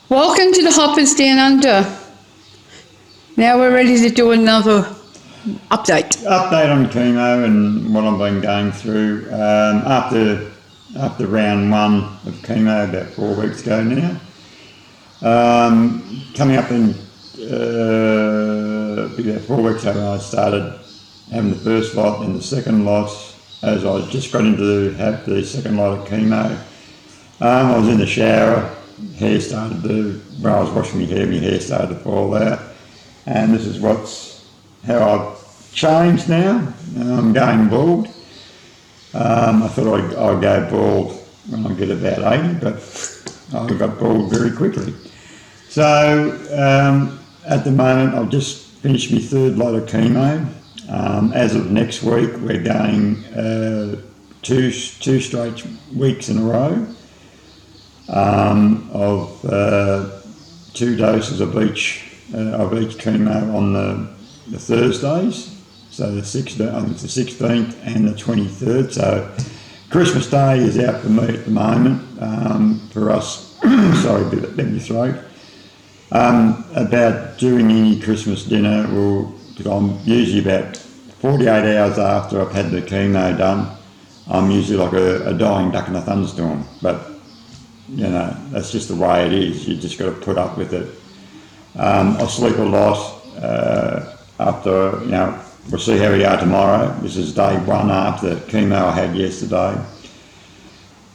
Welcome to the Hoppers Down Under. Now we're ready to do another update. Update on chemo and what I've been going through. After round one of chemo about 4 weeks ago now. Coming up in about 4 weeks ago, I started having the first lot and the second lot. As I just got into have the second lot of chemo, I was in the shower. Hair started to, when I was washing my hair started to fall out, and this is how I've changed now. I'm going bald. I thought I'd go bald when I get about 80, but I got bald very quickly. So at the moment I've just finished my third lot of chemo. As of next week we're going two straight weeks in a row. Of 2 doses of each chemo on the Thursdays, so the 16th and the 23rd. So Christmas Day is out for me at the moment. For us, sorry, a bit of my throat. About doing any Christmas dinner, I'm usually about 48 hours after I've had the chemo done. I'm usually like a dying duck in a thunderstorm, but you know, that's just the way it is. You just got to put up with it. I sleep a lot after, we'll see how we are tomorrow. This is day one after the chemo I had yesterday.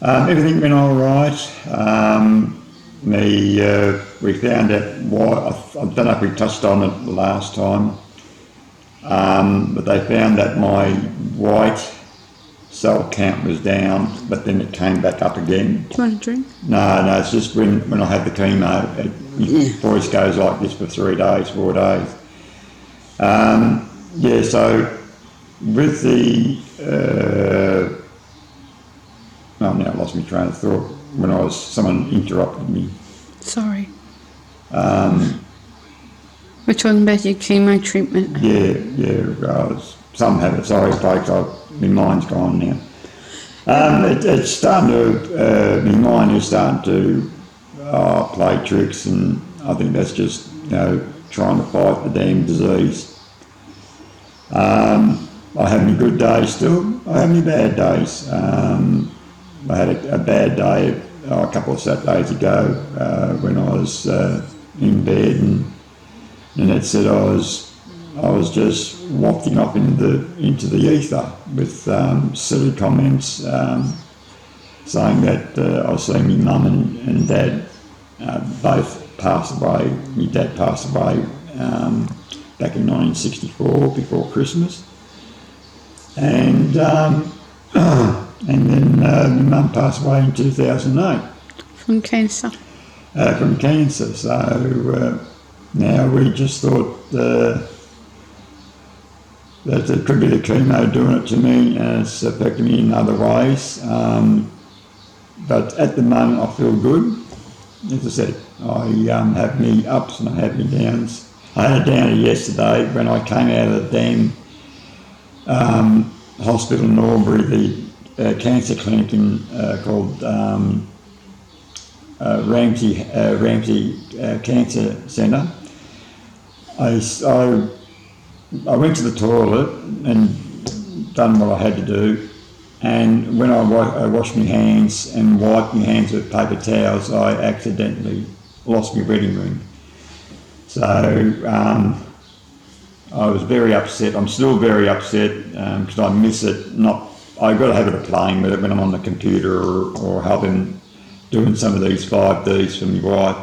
Everything went all right. We found out why, I don't know if we touched on it last time, but they found that my white cell count was down, but then it came back up again. Do you want a drink? No, it's just when I had the chemo, it voice goes like this for 3 days, 4 days. So with the, now I lost my train of thought when someone interrupted me. Sorry. We're talking about your chemo treatment. Some have it. Sorry, folks. My mind's gone now. It's starting to. My mind is starting to play tricks, and I think that's just trying to fight the damn disease. I have my good days still. I have my bad days. I had a bad day a couple of Saturdays ago when I was in bed, and Lynettes said I was just wafting off into the ether with silly comments saying that I was seeing my mum and dad both pass away. My dad passed away back in 1964 before Christmas, and then my mum passed away in 2008 From cancer. So now we just thought that it could be the chemo doing it to me, and it's affecting me in other ways. But at the moment I feel good. As I said, I have me ups and I have me downs. I had a downer yesterday when I came out of the damn hospital in Albury, the cancer clinic called Ramsay Cancer Centre. I went to the toilet and done what I had to do, and when I washed my hands and wiped my hands with paper towels, I accidentally lost my wedding ring. So I was very upset. I'm still very upset because I miss it. I've got a habit of playing with it when I'm on the computer or helping doing some of these 5Ds for my wife.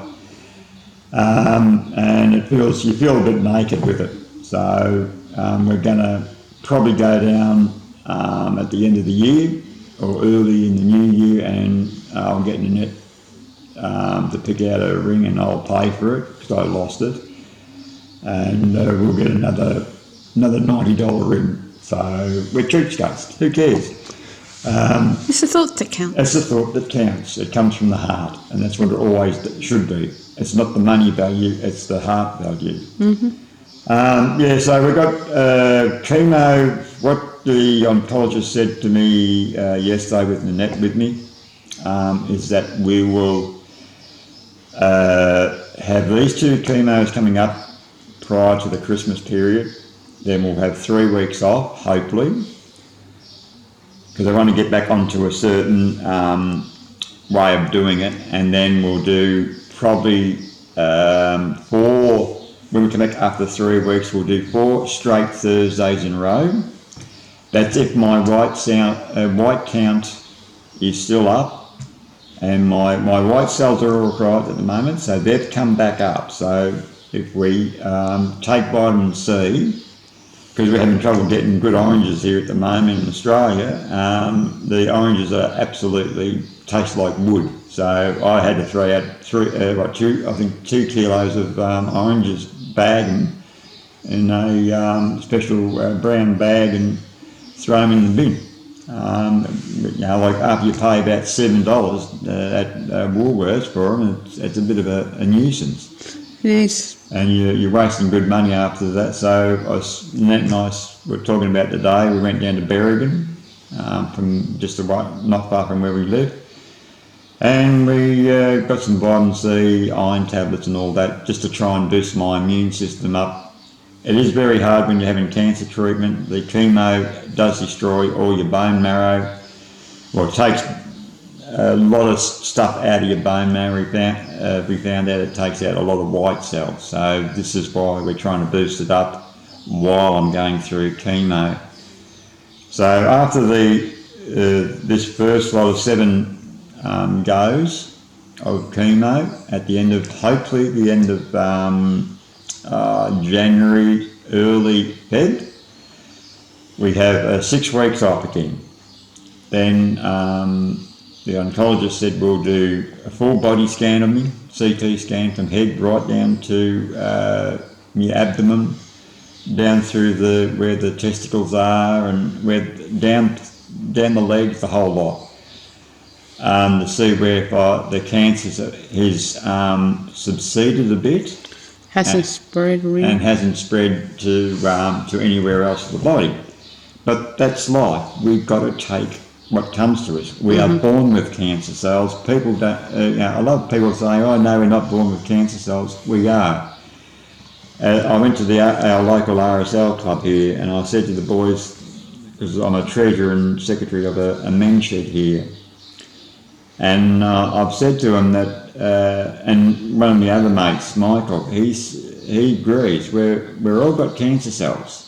And you feel a bit naked with it. So we're going to probably go down at the end of the year or early in the new year, and I'll get Lynettes to pick out a ring, and I'll pay for it because I lost it, and we'll get another $90 ring. So we're cheapskates. Who cares? It's the thought that counts. It's the thought that counts. It comes from the heart, and that's what it always should be. It's not the money value; it's the heart value. Mm-hmm. So we got chemo. What the oncologist said to me yesterday with Lynettes with me is that we will have these 2 chemos coming up prior to the Christmas period. Then we'll have 3 weeks off, hopefully, because I want to get back onto a certain way of doing it, and then we'll do probably 4, when we come back after 3 weeks, we'll do 4 straight Thursdays in a row. That's if my white count is still up, and my white cells are all right at the moment, so they've come back up. So if we take vitamin C, because we're having trouble getting good oranges here at the moment in Australia, the oranges are absolutely taste like wood. So I had to throw out 2 kilos of oranges, bag them in a special brown bag and throw them in the bin. Like after you pay about $7 at Woolworths for them, it's a bit of a nuisance. Yes. And you're wasting good money after that. So Nat and I were talking about today, we went down to Berrigan, from just not far from where we live, and we got some vitamin C, iron tablets and all that, just to try and boost my immune system up. It is very hard when you're having cancer treatment. The chemo does destroy all your bone marrow. Well, it takes a lot of stuff out of your bone marrow. We found out it takes out a lot of white cells. So this is why we're trying to boost it up while I'm going through chemo. So after this first lot of 7 goes of chemo, at the end of, hopefully the end of January, early Feb, we have 6 weeks off again. Then the oncologist said we'll do a full body scan of me, CT scan from head right down to my abdomen, down through where the testicles are, and down the legs, the whole lot, to see where the cancer has subsided a bit. Hasn't spread really. And hasn't spread to anywhere else in the body. But that's life. We've got to take what comes to us. We are born with cancer cells. People don't, a lot of people say, oh no, we're not born with cancer cells. We are. I went to our local RSL club here, and I said to the boys, because I'm a treasurer and secretary of a men's shed here, and I've said to him that, and one of my other mates, Michael, he agrees, we're all got cancer cells.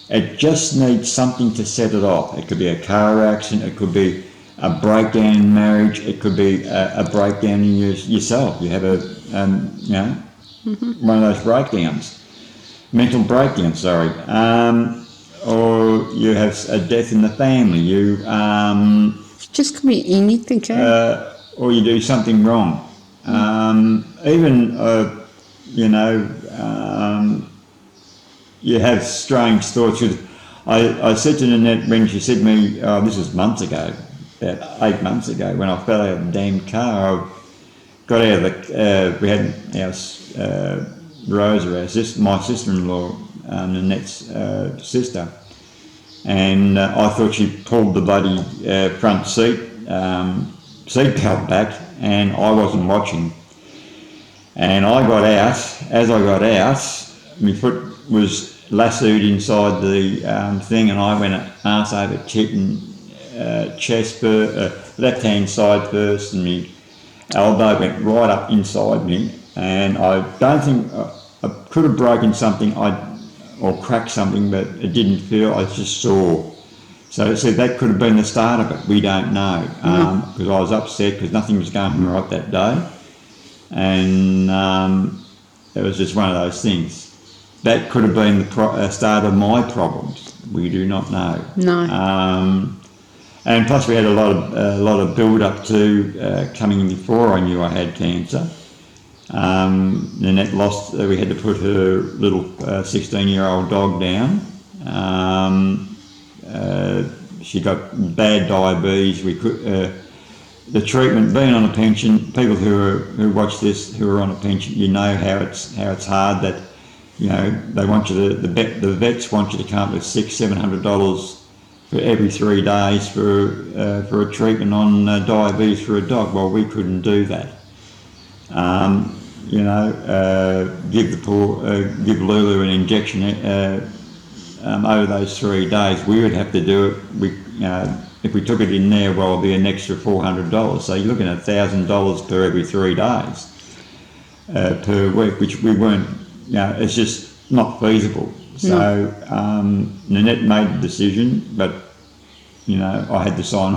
It just needs something to set it off. It could be a car accident, it could be a breakdown in marriage, it could be a breakdown in yourself. You have one of those breakdowns, mental breakdown, sorry. Or you have a death in the family. It just could be anything, or you do something wrong. You have strange thoughts. I said to Lynettes when she said to me, this was months ago, about 8 months ago, when I fell out of the damn car. I got out of we had our Rosa, my sister-in-law, Lynettes' sister, and I thought she pulled the bloody front seatbelt back, and I wasn't watching. And I got out. As I got out, my foot was lassoed inside the thing, and I went arse over chest first, left-hand side first, and my elbow went right up inside me. And I don't think I could have broken something or cracked something, but it didn't feel. I just saw. So that could have been the start of it. We don't know, because I was upset because nothing was going right that day, and it was just one of those things. That could have been the start of my problems. We do not know. No. And plus, we had a lot of build up to coming in before I knew I had cancer. Lynettes lost. We had to put her little 16-year-old dog down. She got bad diabetes. We could. The treatment, being on a pension, people who watch this who are on a pension, you know how it's hard. That they want you to the vets want you to come up with $600-700 for every 3 days for a treatment on diabetes for a dog. Well, we couldn't do that. you know, give Lulu an injection over those 3 days, we would have to do it. If we took it in there, well, it'd be an extra $400. So you're looking at $1,000 per every 3 days per week, which we weren't. It's just not feasible. So Lynnette made the decision, but I had to sign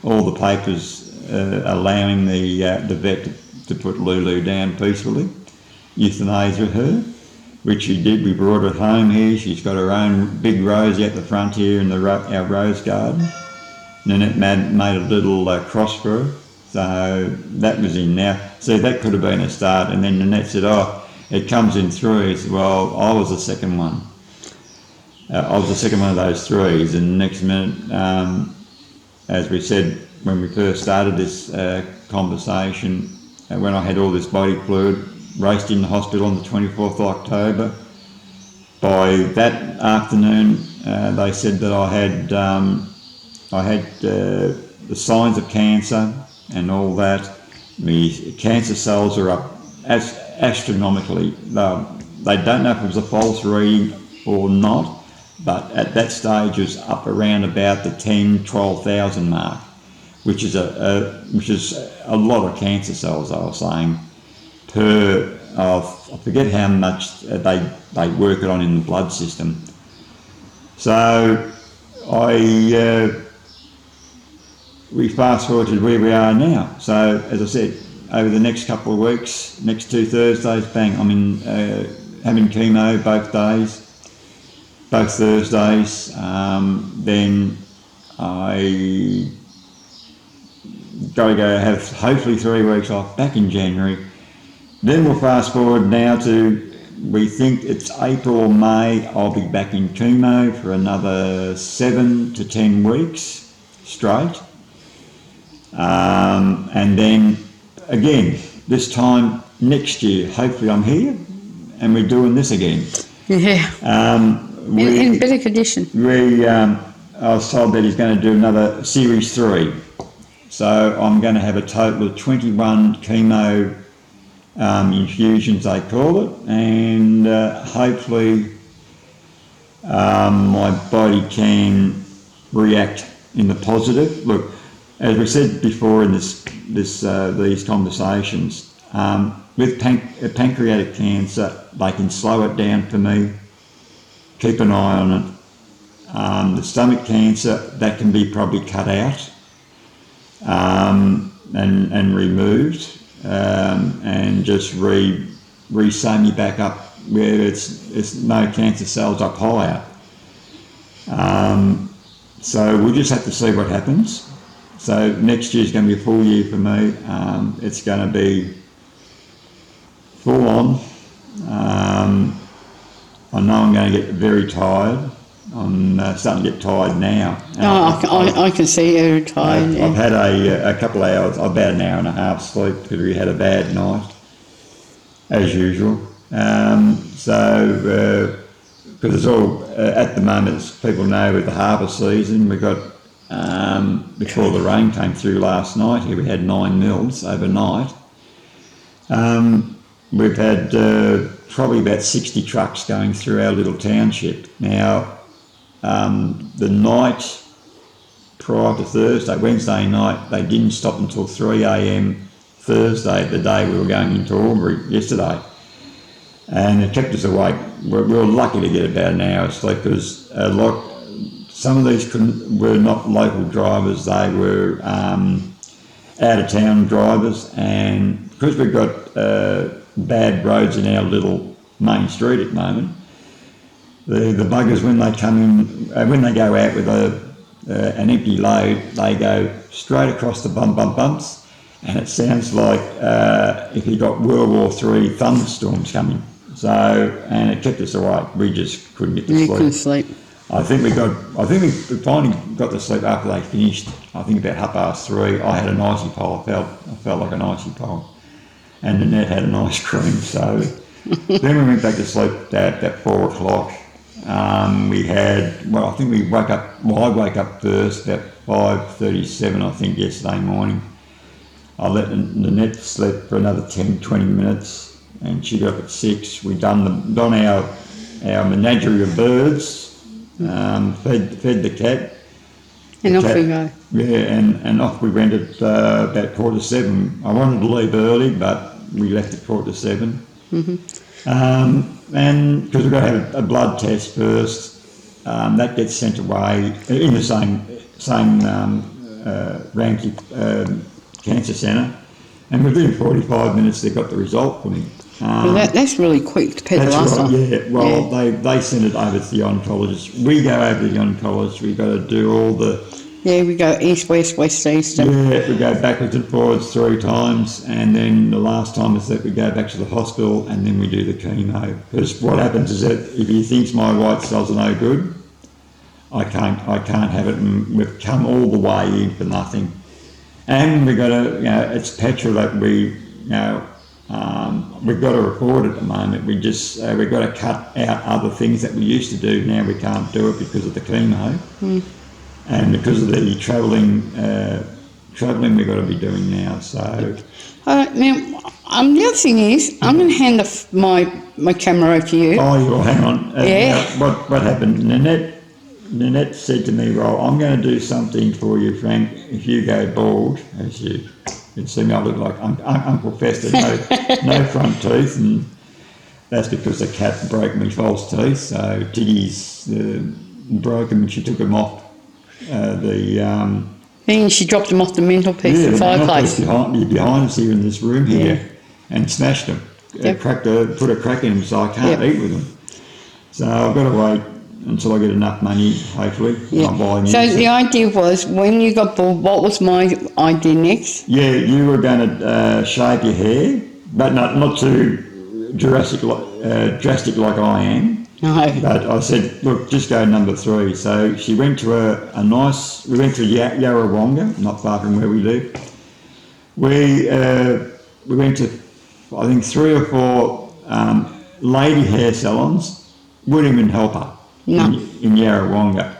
all the papers allowing the vet to put Lulu down peacefully, euthanasia her, which she did. We brought her home here. She's got her own big rose out the front here in our rose garden. Lynnette made a little cross for her, so that was in now. See, that could have been a start, and then Lynnette said, "Oh, it comes in threes." Well, I was the second one. I was the second one of those threes, and next minute, as we said when we first started this conversation, when I had all this body fluid, raced in the hospital on the 24th of October. By that afternoon, they said that I had the signs of cancer and all that. The cancer cells are up astronomically. They don't know if it was a false reading or not, but at that stage it was up around about the 12,000 mark, which is a lot of cancer cells, I was saying, per, I forget how much they work it on in the blood system. So we fast forward to where we are now. So as I said, over the next couple of weeks, next 2 Thursdays, bang, I'm in having chemo both Thursdays. Then I got to go have hopefully 3 weeks off back in January. Then we'll fast forward now to, we think it's April or May, I'll be back in chemo for another 7 to 10 weeks straight. And then again, this time next year, hopefully I'm here and we're doing this again. Yeah. In better condition. I was told that he's going to do another series 3. So I'm going to have a total of 21 chemo infusions, they call it, and hopefully my body can react in the positive. Look, as we said before in these conversations, with pancreatic cancer, they can slow it down for me, keep an eye on it. The stomach cancer, that can be probably cut out and removed, and just re-sew me back up where it's no cancer cells up higher. So we'll just have to see what happens. So next year's going to be a full year for me. It's going to be full on. I know I'm going to get very tired. I'm starting to get tired now. I can see you're tired. I've had a couple of hours, about an hour and a half sleep because we had a bad night, as usual. Because it's all, at the moment, as people know, with the harvest season, we've got, before the rain came through last night here, we had 9 mils overnight. We've had probably about 60 trucks going through our little township. Now, the night prior to Thursday, Wednesday night, they didn't stop until 3 a.m. Thursday, the day we were going into Albury yesterday. And it kept us awake. We were lucky to get about an hour's sleep because some of these were not local drivers, they were out-of-town drivers, and because we've got bad roads in our little main street at the moment, the buggers, when they come in, when they go out with an empty load, they go straight across the bumps, and it sounds like if you got World War III thunderstorms coming. So, and it kept us awake. We just couldn't get to sleep. Couldn't sleep. I think we finally got to sleep after they finished. I think about 3:30. I had an icy pole. I felt like an icy pole, and Lynnette had an ice cream. So then we went back to sleep at 4 o'clock. We had, well, I think we woke up. Well, I woke up first at 5:37. I think yesterday morning. I let Lynnette sleep for another 10-20 minutes. and she got up at 6. We done our menagerie of birds, fed the cat. And off we go. Yeah, and off we went at about 6:45. I wanted to leave early, but we left at 6:45. And because we've got to have a blood test first, that gets sent away in the same Ramsey Cancer Centre, and within 45 minutes they got the result for me. Well, that's really quick compared to last time. Yeah, well, they send it over to the oncologist. We go over to the oncologist, we've got to do all the... Yeah, we go east, west, west, east. Yeah, we go backwards and forwards 3 times, and then the last time is that we go back to the hospital and then we do the chemo. Because what happens is that if he thinks my white cells are no good, I can't have it, and we've come all the way in for nothing. And we've got to, it's petrol that we've got to record at the moment. We've got to cut out other things that we used to do. Now we can't do it because of the chemo. And because of the travelling we've got to be doing now. So Now, the other thing is, I'm going to hand my camera over to you. oh, well, hang on. Yeah. Now, what happened? Lynette said to me, "Well, I'm going to do something for you, Frank. If you go bald, as you can see me, I look like Uncle Fester, no front teeth, and that's because the cat broke me false teeth. So Tiggy's broke them, and she took them off." And she dropped them off the mantelpiece, the fireplace. Behind us here in this room here, and smashed them. Put a crack in them, so I can't eat with them. So I've got to wait until I get enough money, hopefully. So the idea was, when you got bald, what was my idea next? Yeah, you were going to shave your hair, but not too drastic like I am. No. But I said, look, just go number 3. So she went to we went to Yarrawonga, not far from where we live. We went to, I think, 3 or 4 lady hair salons. Wouldn't even help her in Yarrawonga.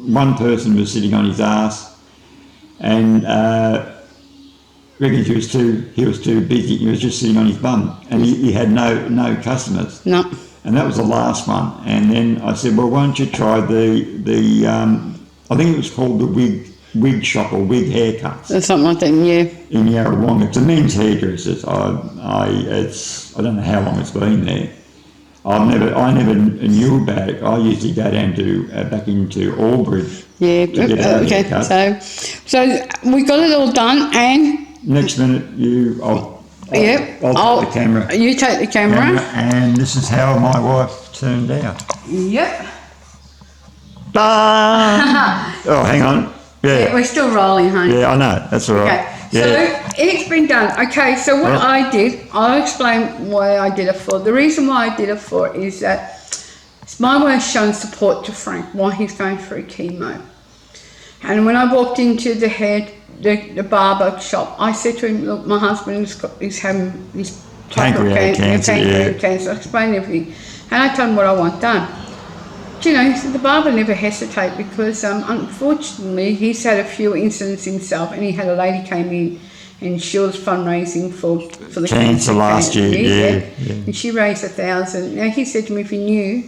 One person was sitting on his ass, and reckon he was too busy. He was just sitting on his bum, and he had no customers. No. And that was the last one. And then I said, well, why don't you try the I think it was called the wig shop or wig haircuts. Or something like that, yeah. In Yarrawonga. It's a men's hairdressers. I don't know how long it's been there. I never knew about it. I usually go down to back into Albury. Yeah. Okay. So we got it all done, and next minute I'll take the camera. You take the camera. And this is how my wife turned out. Yep. Oh, hang on. Yeah, we're still rolling, honey. Yeah, I know. That's all right. Okay. So it's been done. Okay, so what I did, I'll explain why I did it for. The reason why I did it for is that it's my way of showing support to Frank while he's going through chemo. And when I walked into the barber shop, I said to him, look, my husband is having this pancreatic cancer. I explained everything. And I told him what I want done. You know, the barber never hesitate because unfortunately he's had a few incidents himself, and he had a lady came in and she was fundraising for the cancer last year. Yeah. And she raised 1,000. Now he said to me, if you knew,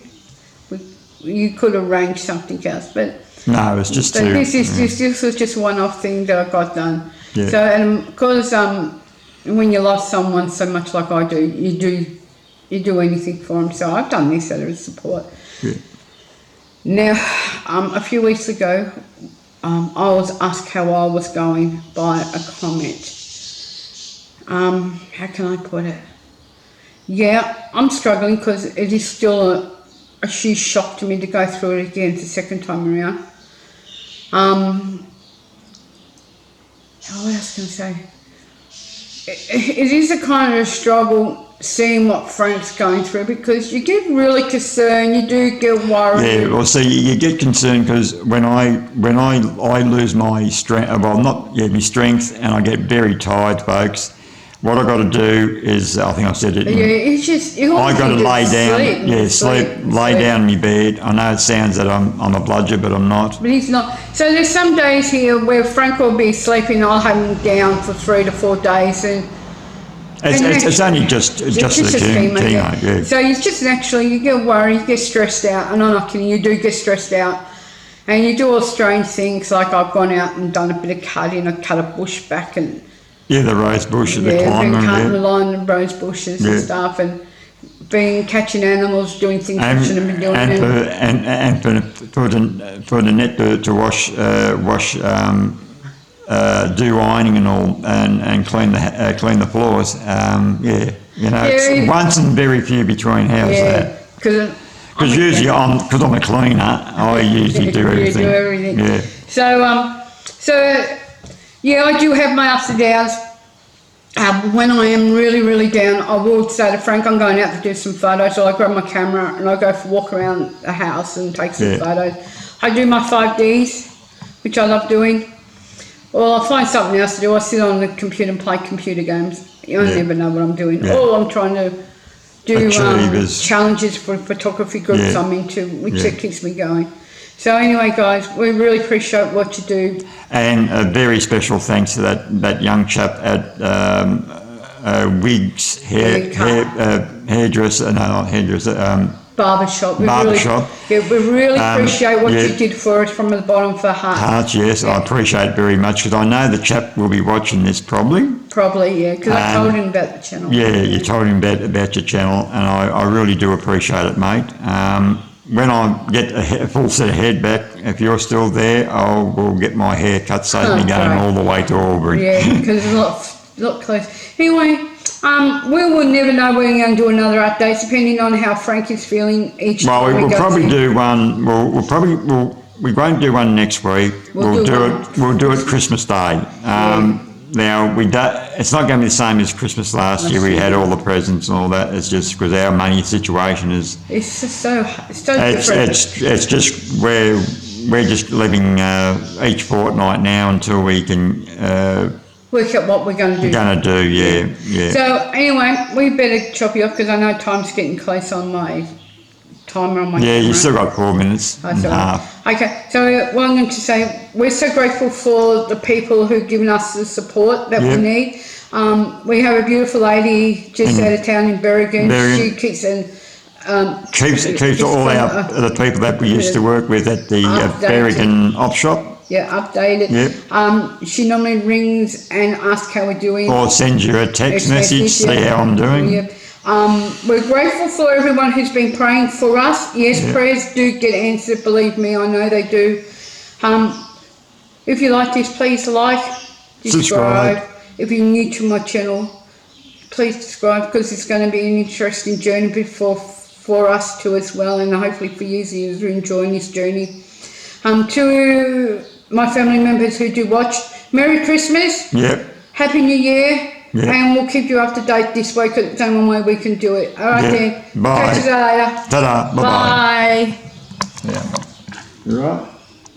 you could arrange something else, but no, it was just too. This was just one-off thing that I got done. Yeah. So, and because when you lost someone so much like I do, you do anything for them. So I've done this out of support. Yeah. Now, a few weeks ago, I was asked how I was going by a comment. How can I put it? Yeah, I'm struggling because it is still a huge shock to me to go through it again. It's the second time around. What else can I say? It is a kind of a struggle seeing what Frank's going through, because you get really concerned, you do get worried. Yeah, well, see, you get concerned because when I lose my strength, my strength, and I get very tired, folks. What I got to do is, I think I said it. Yeah, it's just I got to lay down. Lay down in my bed. I know it sounds that I'm a bludger, but I'm not. But he's not. So there's some days here where Frank will be sleeping. I'll have him down for 3 to 4 days, and It's only just the chemo, yeah. So you just naturally, you get worried, you get stressed out, and I'm not kidding, you do get stressed out. And you do all strange things, like I've gone out and done a bit of cutting, I cut a bush back and... Yeah, the rose bush, the been climbing, cutting the line and rose bushes and stuff, and been catching animals, doing things I shouldn't have been doing. And for the net to wash, do ironing and all, and clean the floors. It's once and very few between. How's that? Because usually because I'm a cleaner, I usually do everything. You do everything. Yeah. So yeah, I do have my ups and downs. When I am really, really down, I will say to Frank, I'm going out to do some photos. So I grab my camera and I go for a walk around the house and take some photos. I do my 5Ds, which I love doing. Well, I'll find something else to do. I sit on the computer and play computer games. You never know what I'm doing. Yeah. Or I'm trying to do challenges for photography groups I'm into, which that keeps me going. So anyway, guys, we really appreciate what you do. And a very special thanks to that young chap at Wiggs hairdresser, no, not hairdresser. Barbershop. We really appreciate what you did for us from the bottom of our heart. Yes, I appreciate it very much, because I know the chap will be watching this probably. Probably, yeah, because I told him about the channel. Yeah, you told him about your channel, and I really do appreciate it, mate. When I get a full set of head back, if you're still there, I will get my hair cut, save me going all the way to Albury. Yeah, because it's a lot close. Anyway, we will never know when we're going to do another update, depending on how Frank is feeling each time. Well, we'll probably do one. We won't do one next week. We'll do it Christmas Day. Now it's not going to be the same as Christmas last year. We had all the presents and all that. It's just because our money situation is. It's just so different. It's just we're just living each fortnight now until we can. Work out what we're going to do. Yeah. So anyway, we better chop you off because I know time's getting close on my timer on my camera. You still got 4 minutes and a half. Okay, so what I'm going to say, we're so grateful for the people who've given us the support that we need. We have a beautiful lady just out of town in Berrigan. She keeps keeps all the people that we used to work with at the Berrigan op shop. Yeah, updated. Yep. She normally rings and asks how we're doing. Or sends you a text message, see how I'm doing. Yep. We're grateful for everyone who's been praying for us. Yes, prayers do get answered, believe me, I know they do. If you like this, please like, subscribe. If you're new to my channel, please subscribe, because it's going to be an interesting journey for us too as well, and hopefully for you who are enjoying this journey. To my family members who do watch, Merry Christmas. Yep. Happy New Year. Yep. And we'll keep you up to date this week at the same way we can do it. All right then. Bye. Catch you later. Ta-da. Bye-bye. Bye. Yeah. You right?